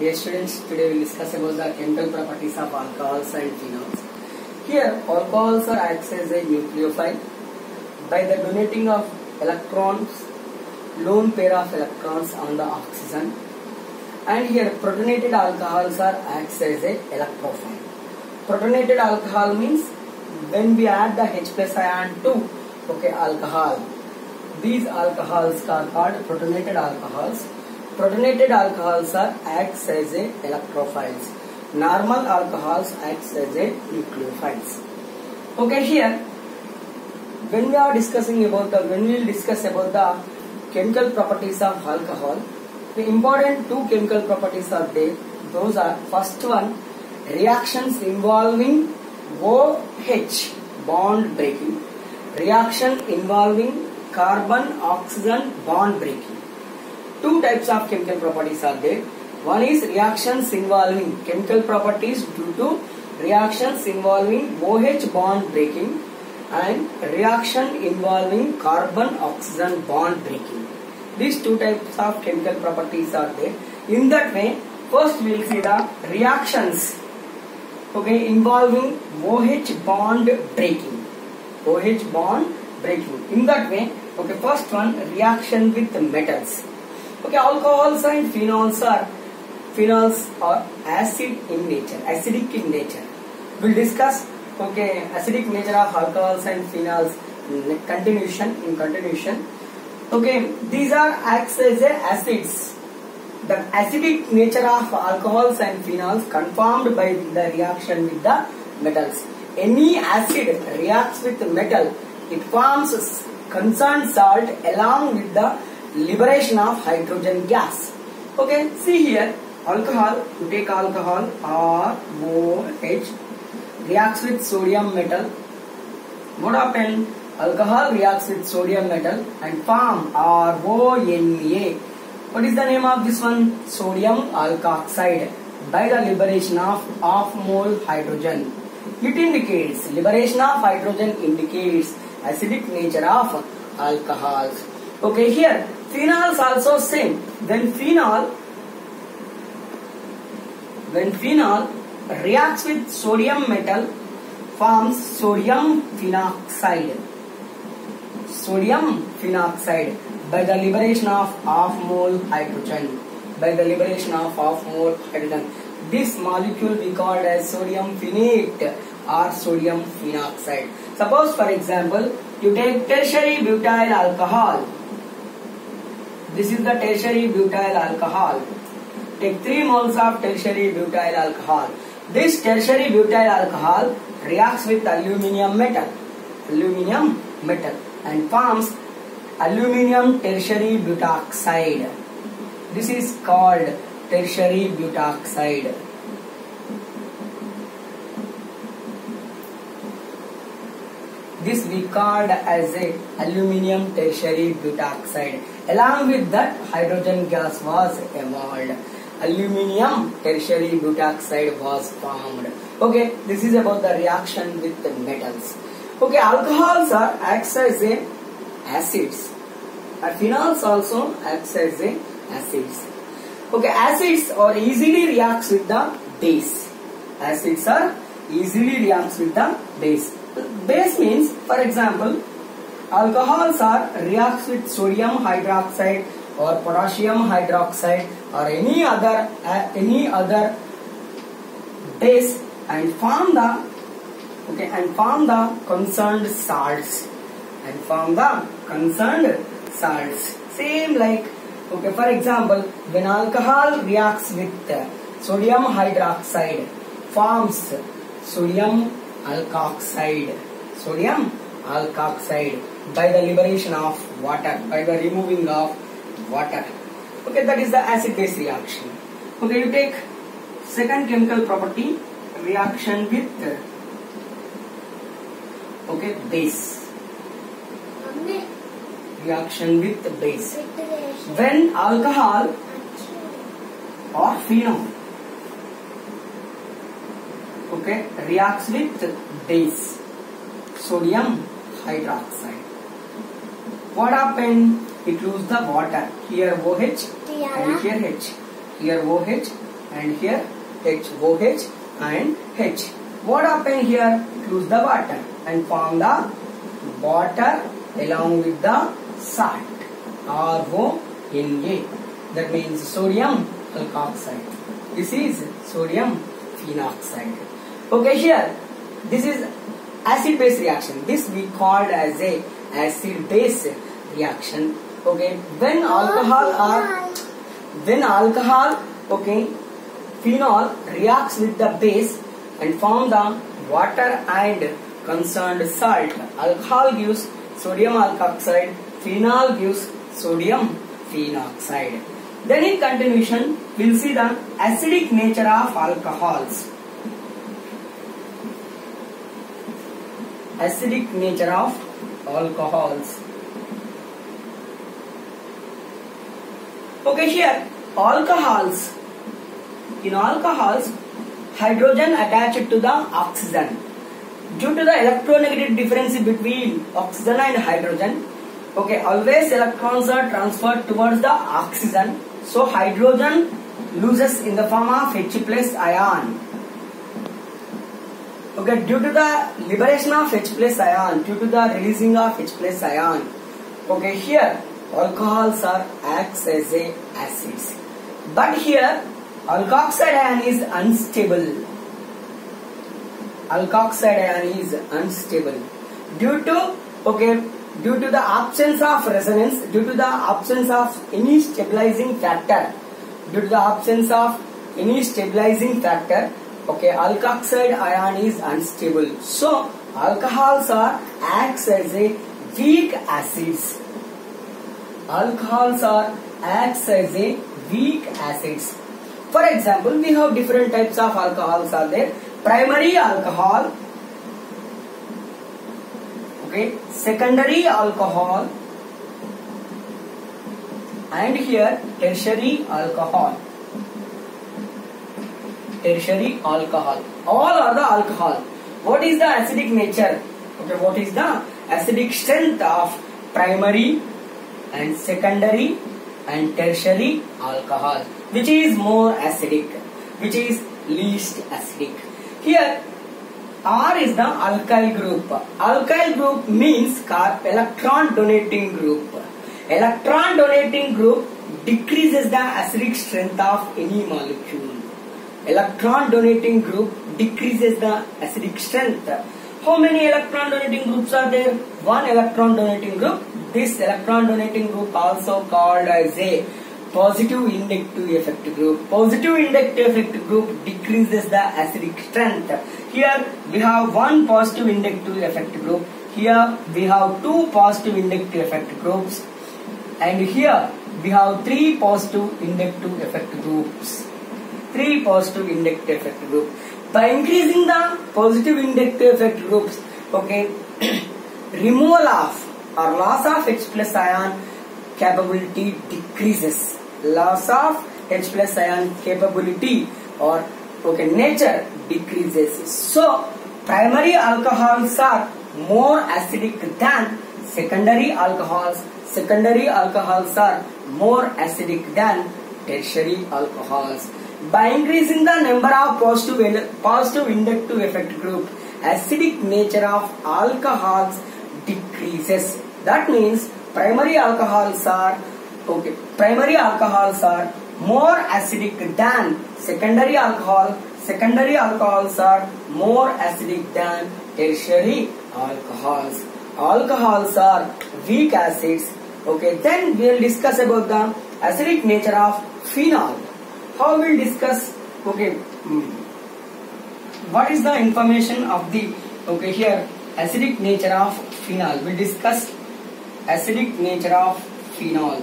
Dear students, today we will discuss about the chemical properties of alcohols and phenols. Here, alcohols are acts as a nucleophile by the donating of electrons, lone pair of electrons on the oxygen. And here, protonated alcohols are acts as a electrophile. Protonated alcohol means when we add the H plus ion to alcohol. These alcohols are called protonated alcohols. Protonated alcohols are acts as a electrophiles. Normal alcohols acts as a nucleophiles. Okay, here when we will discuss about the chemical properties of alcohol, the important two chemical properties are there. Those are, first one, reactions involving OH bond breaking, reaction involving carbon oxygen bond breaking. Two types of chemical properties are there. One is reactions involving chemical properties due to reactions involving OH bond breaking and reaction involving carbon oxygen bond breaking. These two types of chemical properties are there. In that way, first we will see the reactions involving OH bond breaking. OH bond breaking. In that way, first one, reaction with metals. Alcohols and phenols are acid in nature, acidic in nature. We'll discuss acidic nature of alcohols and phenols in continuation. These are acts as acids. The acidic nature of alcohols and phenols confirmed by the reaction with the metals. Any acid reacts with metal, it forms concerned salt along with the liberation of hydrogen gas. See here, alcohol, you take alcohol ROH reacts with sodium metal. What happens? Alcohol reacts with sodium metal and form RONA. What is the name of this one? Sodium alkoxide by the liberation of half mole hydrogen. It indicates, liberation of hydrogen indicates acidic nature of alcohols. Here phenols also same. When phenol reacts with sodium metal, forms sodium phenoxide. Sodium phenoxide by the liberation of half mole hydrogen. This molecule we called as sodium phenate or sodium phenoxide. Suppose, for example, you take tertiary butyl alcohol. This is the tertiary butyl alcohol. Take 3 moles of tertiary butyl alcohol. This tertiary butyl alcohol reacts with aluminium metal and forms aluminium tertiary butoxide. This is called tertiary butoxide. This we called as a aluminium tertiary butoxide. Along with that, hydrogen gas was evolved. Aluminium tertiary butoxide was formed. This is about the reaction with the metals. Alcohols are acts as a acids. Phenols also acts as a acids. Acids are easily reacts with the base. Acids are easily reacts with the base. Base means, for example, alcohols are reacts with sodium hydroxide or potassium hydroxide or any other base and form the concerned salts. Same like, for example, when alcohol reacts with sodium hydroxide, forms sodium alkoxide by the liberation of water, by the removing of water. That is the acid base reaction. You take second chemical property, reaction with base. Reaction with base. When alcohol or phenol reacts with base, sodium hydroxide, what happens? It loses the water. Here OH and here H. Here OH and here HOH and H. What happen here? Use the water and form the water along with the salt, RONA. That means sodium alkoxide. This is sodium phenoxide. Okay, here this is acid base reaction. This we called as a acid base reaction. Okay, when alcohol, okay, phenol reacts with the base and form the water and concerned salt. Alcohol gives sodium alkoxide, phenol gives sodium phenoxide. Then in continuation, we will see the acidic nature of alcohols. Acidic nature of alcohols. Okay, here alcohols. In alcohols, hydrogen attached to the oxygen. Due to the electronegative difference between oxygen and hydrogen, okay, always electrons are transferred towards the oxygen. So hydrogen loses in the form of H plus ion. Okay, due to the liberation of H plus ion, due to the releasing of H plus ion, okay, here alcohols are acts as a acids. But here alkoxide ion is unstable. Alkoxide ion is unstable due to the absence of resonance, due to the absence of any stabilizing factor. Due to the absence of any stabilizing factor, okay, alkoxide ion is unstable. So alcohols are acts as a weak acids. Alcohols are acts as a weak acids. For example, we have different types of alcohols are there. Primary alcohol, okay, secondary alcohol, and here tertiary alcohol. Tertiary alcohol. All are the alcohol. What is the acidic nature? Okay, what is the acidic strength of primary and secondary and tertiary alcohol? Which is more acidic? Which is least acidic? Here R is the alkyl group. Alkyl group means electron donating group. Electron donating group decreases the acidic strength of any molecule. Electron donating group decreases the acidic strength. How many electron donating groups are there? One electron donating group. This electron donating group also called as a positive inductive effect group. Positive inductive effect group decreases the acidic strength. Here we have one positive inductive effect group. Here we have two positive inductive effect groups. And here we have three positive inductive effect groups. Three positive inductive effect groups. By increasing the positive inductive effect groups, okay, removal of or loss of H plus ion capability decreases. Loss of H plus ion capability or nature decreases. So primary alcohols are more acidic than secondary alcohols. Secondary alcohols are more acidic than tertiary alcohols. By increasing the number of positive inductive effect group, acidic nature of alcohols decreases. That means primary alcohols are more acidic than secondary alcohol. Secondary alcohols are more acidic than tertiary alcohols. Alcohols are weak acids. Okay, then we will discuss about the acidic nature of phenol. How we will discuss? Okay, what is the information of the here acidic nature of phenol? We will discuss acidic nature of phenol.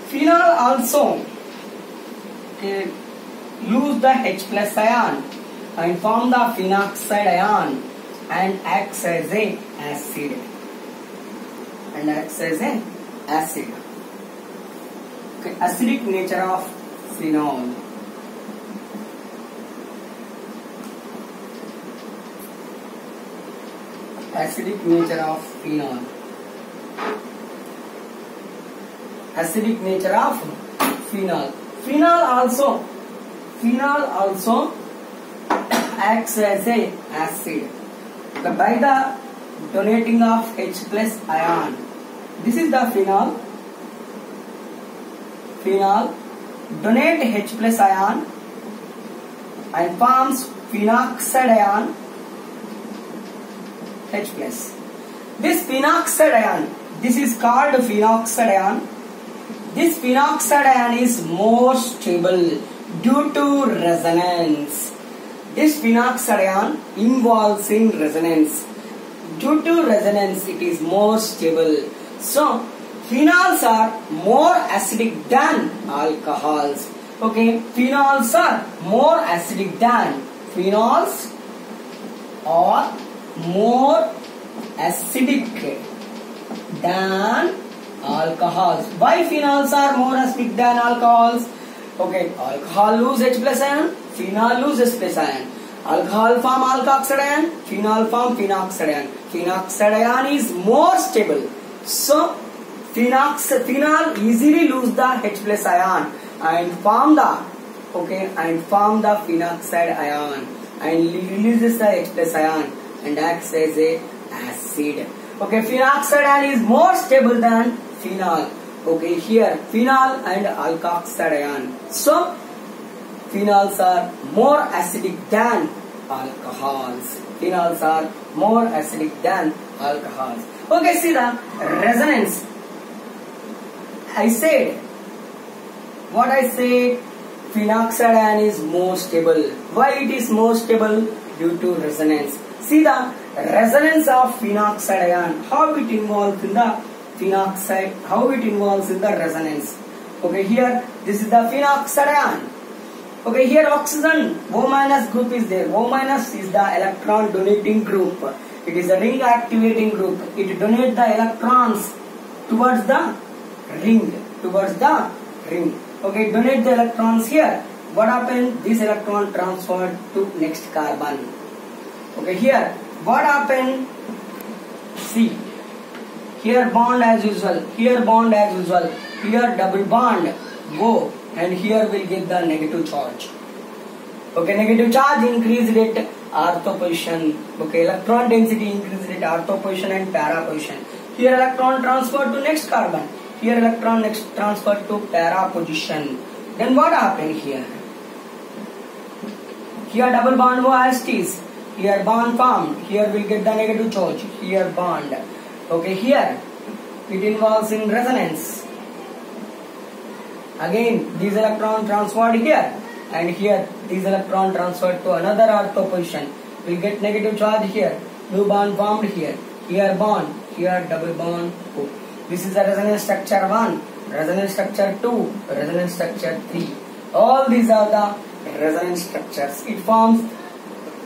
Phenol also lose the H plus ion and form the phenoxide ion and acts as a acid. Okay, acidic nature of phenol. Acidic nature of phenol. Acidic nature of phenol. Phenol Phenol also acts as a acid by the donating of H plus ion. This is the phenol. Phenol donate H plus ion and forms phenoxide ion H plus. This phenoxide ion, this is called phenoxide ion. This phenoxide ion is more stable due to resonance. This phenoxide ion involves in resonance. Due to resonance, it is more stable. So, phenols are more acidic than alcohols. Okay, phenols are more acidic than. Phenols are more acidic than alcohols. Why phenols are more acidic than alcohols? Okay, alcohol lose H plus ion, phenol lose H plus ion. Alcohol form alkoxide ion, phenol form phenoxide ion. Phenoxide ion is more stable. So, phenol easily lose the H plus ion and form the phenoxide ion and releases the H plus ion and acts as a acid. Okay, phenoxide ion is more stable than phenol. Okay, here phenol and alkoxide ion. So, phenols are more acidic than alcohols. Phenols are more acidic than alcohols. Okay, see the resonance. I said, phenoxide ion is more stable. Why it is more stable? Due to resonance. See the resonance of phenoxide ion, how it involves in the phenoxide, how it involves in the resonance. Okay, here this is the phenoxide ion. Okay, here oxygen O minus group is there. O minus is the electron donating group. It is a ring activating group. It donates the electrons towards the ring. Okay, donate the electrons here. What happened? This electron transferred to next carbon. Okay, here what happened? See, here bond as usual, here bond as usual, here double bond go, and here we'll get the negative charge. Okay, negative charge increased at ortho position. Okay, electron density increased at ortho position and para position. Here electron transferred to next carbon. Here electron next transferred to para position. Then what happened here? Here double bond go as it is. Here bond formed. Here we get the negative charge. Here bond. Okay, here it involves in resonance. Again, these electron transferred here, and here these electron transferred to another ortho position. We get negative charge here. New bond formed here. Here bond. Here double bond. Oh. This is the resonance structure 1, resonance structure 2, resonance structure 3. All these are the resonance structures. It forms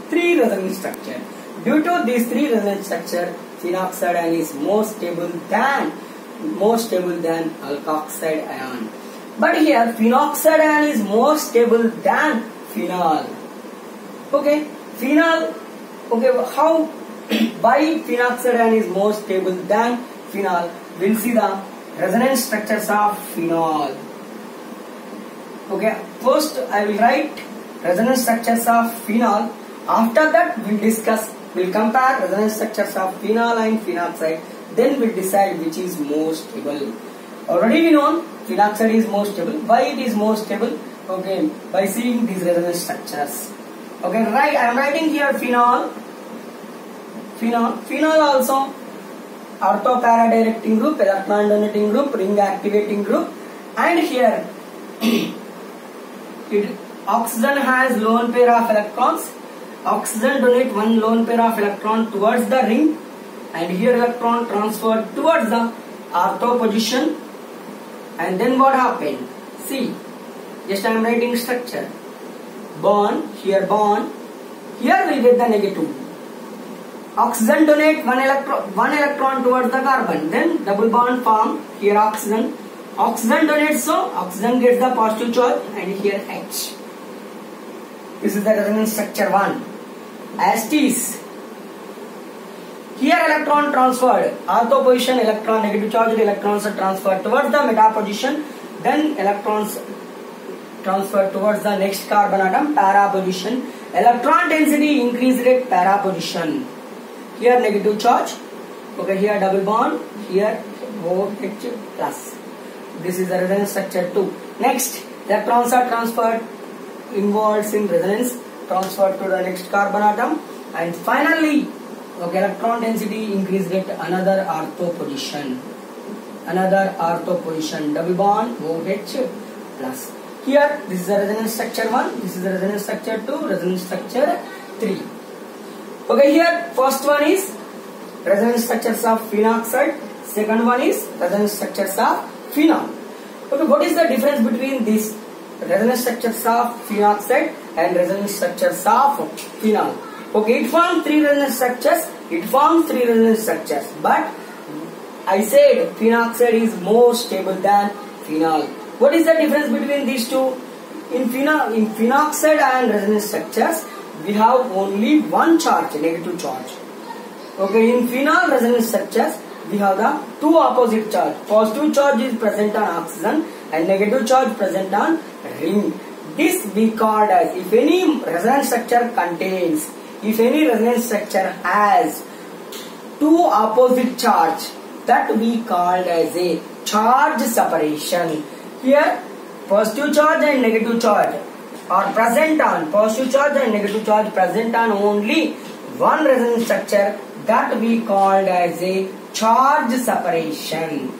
3 resonance structures. Due to these 3 resonance structures, phenoxide ion is more stable than alkoxide ion. But here phenoxide ion is more stable than phenol. Okay, phenol. Okay, how? Why phenoxide ion is more stable than phenol? We'll see the resonance structures of phenol. Okay, first I will write resonance structures of phenol. After that we'll compare resonance structures of phenol and phenoxide. Then we'll decide which is more stable. Already we know phenoxide is more stable. Why it is more stable? Okay, by seeing these resonance structures. Okay, right. I am writing here phenol. Phenol also ortho para directing group, electron donating group, ring activating group, and here oxygen has lone pair of electrons. Oxygen donate one lone pair of electron towards the ring, and here electron transferred towards the ortho position. And then what happened? See, just I am writing structure. Bond, here we get the negative. Oxygen donate one electron towards the carbon. Then double bond form. Here oxygen donates, so oxygen gets the positive charge, and here H. This is the resonance structure 1. As it is. Here electron transferred. Ortho position electron negative charged electrons are transferred towards the meta position. Then electrons transferred towards the next carbon atom, para position. Electron density increased at para position. Here negative charge. Okay, here double bond. Here OH plus. This is the resonance structure 2. Next, electrons are transferred inwards in resonance, transferred to the next carbon atom, and finally, okay, electron density increased at another ortho position. Another ortho position, double bond OH plus. Here, this is the resonance structure 1, this is the resonance structure 2, resonance structure 3. Okay, here first one is resonance structures of phenoxide, second one is resonance structures of phenol. Okay, what is the difference between these resonance structures of phenoxide and resonance structures of phenol? Okay, it forms three resonance structures, but I said phenoxide is more stable than phenol. What is the difference between these two? In phenoxide and resonance structures, we have only one charge, negative charge. Okay, in phenol resonance structures, we have the two opposite charge. Positive charge is present on oxygen and negative charge present on ring. This we called as, if any resonance structure has two opposite charge, that we called as a charge separation. Here positive charge and negative charge are present on, positive charge and negative charge present on only one resonance structure, that we called as a charge separation.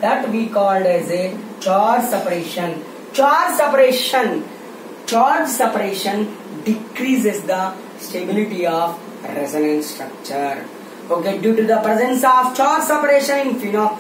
That we called as a charge separation. Charge separation decreases the stability of resonance structure. Okay, due to the presence of charge separation in phenol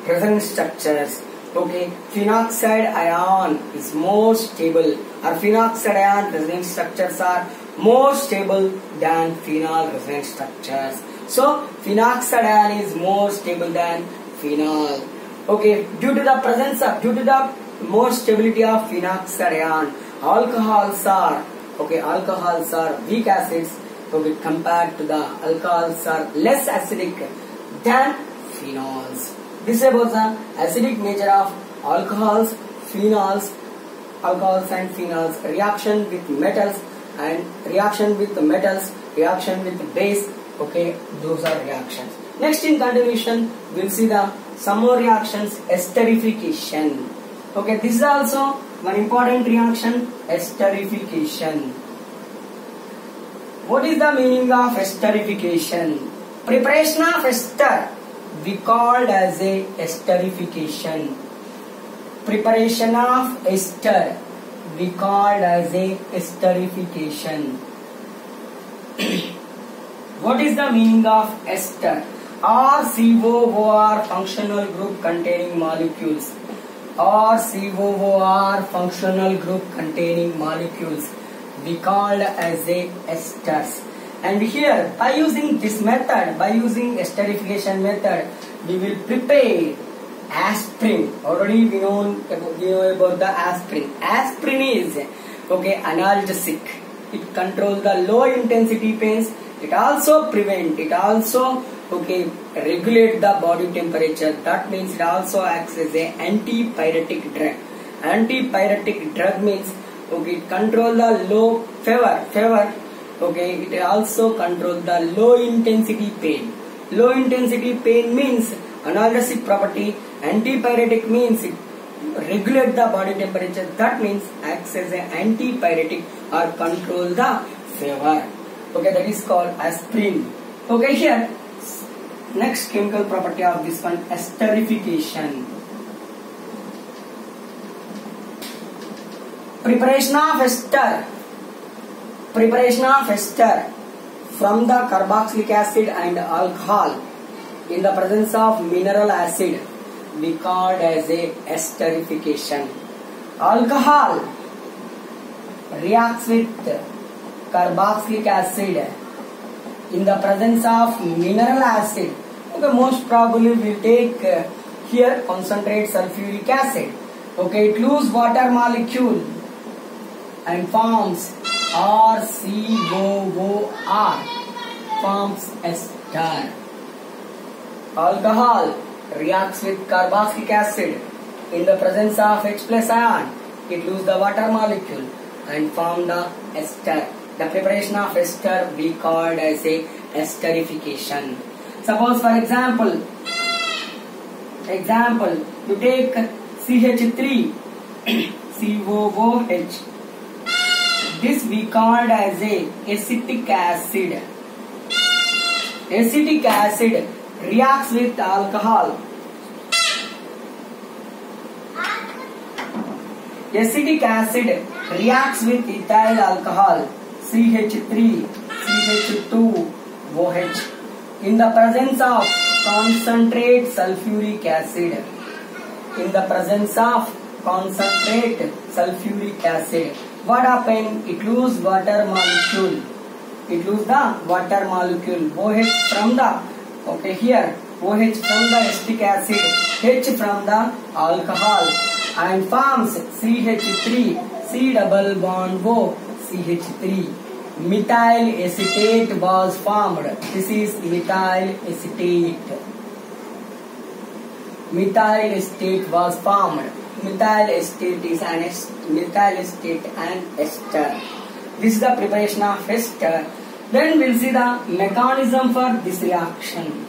resonance structures. Okay, phenoxide ion is more stable, or phenoxide ion resonance structures are more stable than phenol resonance structures. So, phenoxide ion is more stable than phenol. Okay, due to the more stability of phenoxide ion, alcohols are weak acids. Okay, compared to the alcohols are less acidic than phenols. This is about the acidic nature of alcohols and phenols, reaction with metals, reaction with base. Okay, those are reactions. Next, in continuation, we'll see some more reactions. Esterification. Okay, this is also one important reaction. Esterification. What is the meaning of esterification? Preparation of ester we called as a esterification. Preparation of ester we called as a esterification. What is the meaning of ester? RCOOR functional group containing molecules. RCOOR functional group containing molecules we called as a esters. And here, by using this method, by using esterification method, we will prepare aspirin. Already we know about the aspirin. Aspirin is analgesic. It controls the low intensity pains. It also regulate the body temperature. That means it also acts as a antipyretic drug. Antipyretic drug means it controls the low fever. Okay, it also controls the low intensity pain. Low intensity pain means analgesic property. Antipyretic means it regulate the body temperature. That means acts as an antipyretic or control the fever. Okay, that is called aspirin. Okay, here next chemical property of this one, esterification. Preparation of ester. Preparation of ester from the carboxylic acid and alcohol in the presence of mineral acid we called as a esterification. Alcohol reacts with carboxylic acid in the presence of mineral acid. Okay, most probably we take here concentrate sulfuric acid. Okay, it loses water molecule and forms RCOOR, forms ester. Alcohol reacts with carboxylic acid in the presence of H+ ion it lose the water molecule and form the ester. The preparation of ester we called as a esterification. Suppose for example, you take CH3 COOH. This we called as a acetic acid. Acetic acid reacts with alcohol. Acetic acid reacts with ethyl alcohol CH3 CH2OH in the presence of concentrate sulfuric acid. In the presence of concentrate sulfuric acid, what happened? It lose water molecule. It lose the water molecule. OH from the here OH from the acetic acid, H from the alcohol, and forms CH3 C double bond O CH3. Methyl acetate was formed. This is methyl acetate. Methyl acetate was formed. Methyl acetate is an ester. This is the preparation of ester. Then we'll see the mechanism for this reaction.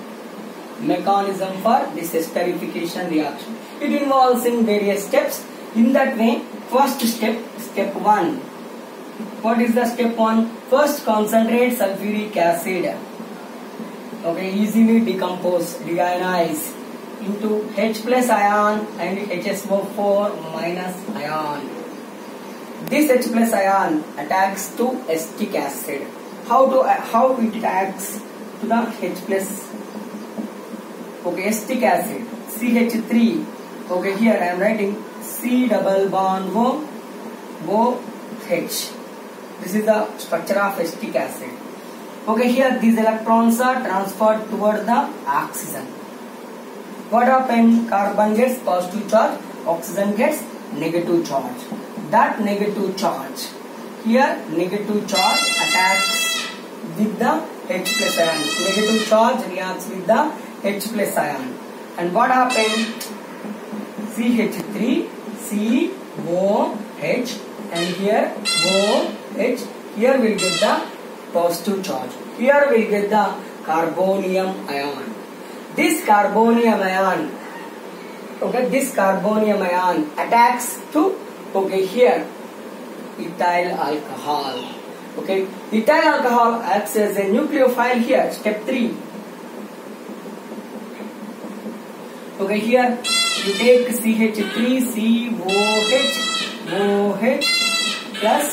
Mechanism for this esterification reaction. It involves in various steps. In that way, first step 1. What is the step 1? First, concentrate sulfuric acid. Easily deionize into H plus ion and HSO4 minus ion. This H plus ion attacks to acetic acid. How it attacks to the H plus? Acetic acid CH3. Here I am writing C double bond OH. This is the structure of acetic acid. Here these electrons are transferred toward the oxygen. What happens? Carbon gets positive charge, oxygen gets negative charge. That negative charge, here negative charge attacks with the H plus ion. Negative charge reacts with the H plus ion. And what happens? CH3 COH and here OH. Here we will get the positive charge. Here we will get the carbonium ion. This carbonium ion, attacks to here ethyl alcohol. Ethyl alcohol acts as a nucleophile here. Step 3. Here you take CH3 COH OH plus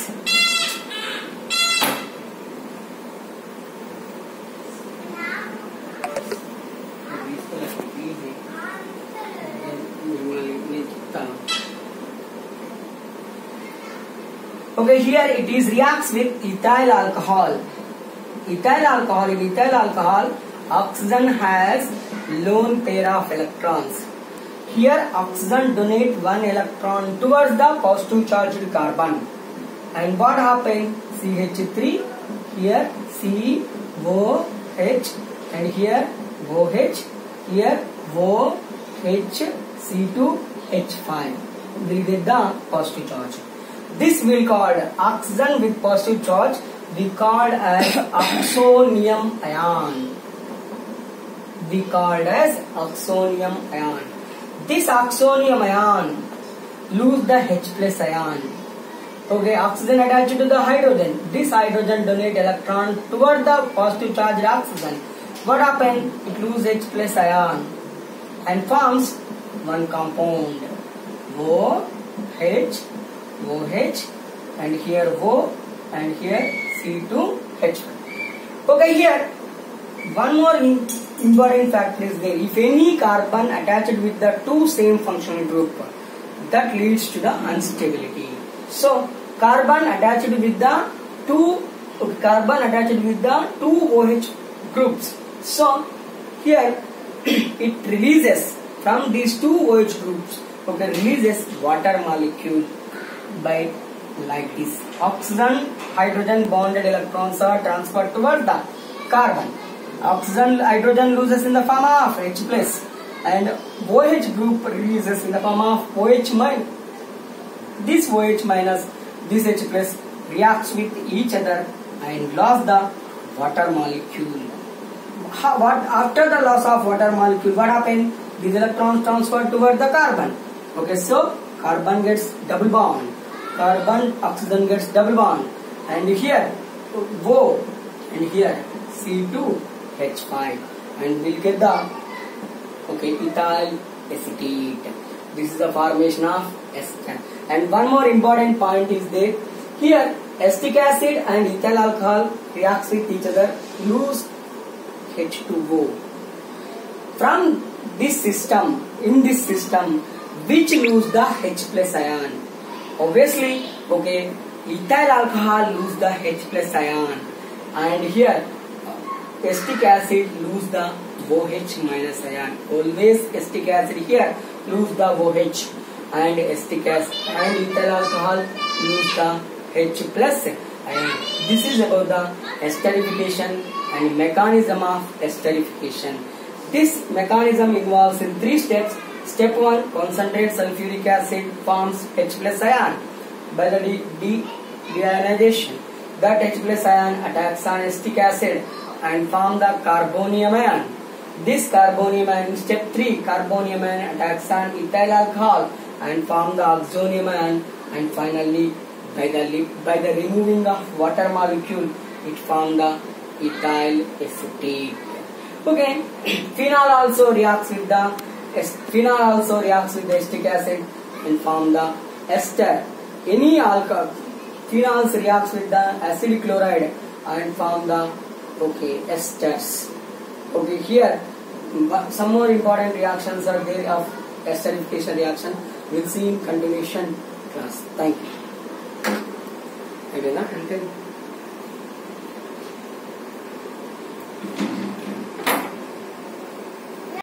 here it is reacts with ethyl alcohol. In ethyl alcohol, oxygen has lone pair of electrons. Here oxygen donate one electron towards the positive charged carbon. And what happened? CH3, here COH, and here OH, here OH, C2H5. We get the positive charge. This we called oxygen with positive charge. We called as oxonium ion. This oxonium ion lose the H plus ion. Oxygen attached to the hydrogen. This hydrogen donate electron toward the positive charged oxygen. What happened? It lose H plus ion and forms one compound OH, and here O, and here C2H5. Here one more important factor is there. If any carbon attached with the two same functional group, that leads to the instability. So carbon attached with the two OH groups. So here it releases from these two OH groups. Releases water molecule by like this. Oxygen hydrogen bonded electrons are transferred towards the carbon. Oxygen hydrogen loses in the form of H plus, and OH group releases in the form of OH minus. This OH minus this H plus reacts with each other and lost the water molecule. What after the loss of water molecule, what happened? These electrons transfer toward the carbon. Okay, so carbon gets double bond, carbon oxygen gets double bond, and here O and here C2H5, and we'll get the ethyl acetate. This is the formation of ester. And one more important point is there. Here acetic acid and ethyl alcohol reacts with each other, lose H2O. From this system, in this system, which lose the H plus ion? Obviously, ethyl alcohol lose the H plus ion, and here acetic acid lose the OH minus ion. Always acetic acid here lose the OH, and acetic acid and ethyl alcohol lose the H plus ion. This is about the esterification and mechanism of esterification. This mechanism involves in 3 steps. Step 1, concentrate sulfuric acid forms H plus ion by the deionization. That H plus ion attacks on acetic acid and form the carbonium ion. This carbonium ion, step 3, carbonium ion attacks on ethyl alcohol and form the oxonium ion, and finally by the removing of water molecule it form the ethyl acetate. Okay, phenol also reacts with the acetic acid and form the ester. Any alcohol phenols reacts with the acid chloride and form the esters. Okay, here some more important reactions are there of esterification reaction. We'll see in continuation class. Thank you.